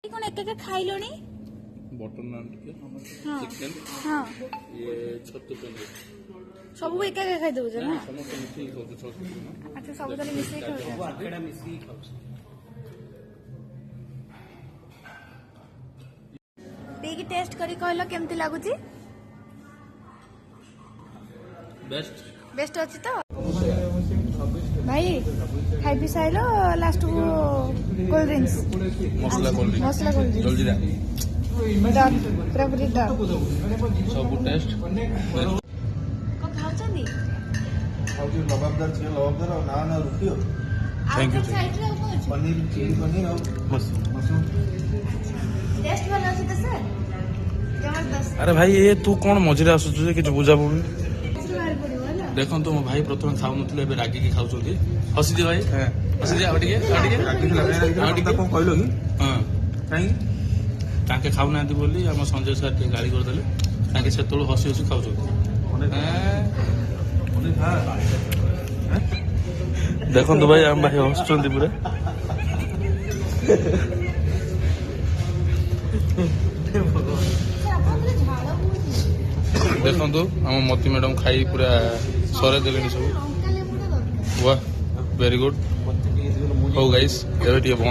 कौन एक एक खाइलोनी बटर नान टिके हाँ चिकन हाँ ये छत्तू पनीर सब एक एक खाई दउछ ना समस्त मिसिक खाऊ छत्तू ना अच्छा सब तले मिसे खाउ आखेड़ा मिसिक खाऊ पीकी टेस्ट करी कहलो केमती लागुची बेस्ट बेस्ट अछि तो भाई खाई पी साइलो लास्ट को कोल्ड ड्रिंक्स मसला कोल्ड ड्रिंक मसला कोल्ड ड्रिंक्स जल्दी रा डन पूरा डन सब टेस्ट को खाउचंदी ଆଉ ଯୋଉ ଲବାବଦାର ଚିକେନ ଲବାବଦାର ଆଉ ନାନ୍ ଆଉ ରୁଟି ଆଉ थैंक यू साइड रे को अछि ପନିର ଚିଲି ପନିର ଆଉ ମସରୁମ टेस्ट वाला अछि तो सर जबरदस्त अरे भाई ये तू कौन मझे आसुଛୁ ଯେ କିଛି ବୁଝା ପଡୁନି बाहर पड़िबो ना ଦେଖନ୍ତୁ ମୋ ଭାଇ ପ୍ରଥମେ ଖାଉନଥିଲେ ଏବେ ରାଗିକି ଖାଉଛନ୍ତି ହସିଦିଅ ଭାଇ ହସିଦିଅ ଆଉ ଟିକେ କଣ କହିଲ କି ହଁ କାହିଁକି ତାଙ୍କେ ଖାଉନାହାନ୍ତି ବୋଲି ଆମ ସଞ୍ଜୟ ସାର୍ ଟିକେ ଗାଳି କରିଦେଲେ ତାଙ୍କେ ସେତେବେଳେ ହସି ହସି ଖାଉଛନ୍ତି ଦେଖନ୍ତୁ ଭାଇ ଆମ ଭାଇ ହସୁଛନ୍ତି ପୁରା ଦେଖନ୍ତୁ ଆମ ମତି ମ୍ୟାଡମ ଖାଇ ପୁରା ସରେଇ ଦେଲେଣି ସବୁ ୱାହ ଭେରି ଗୁଡ୍ ହଉ ଗାଇସ୍ ଏବେ ଟିକେ ବନ୍ଦ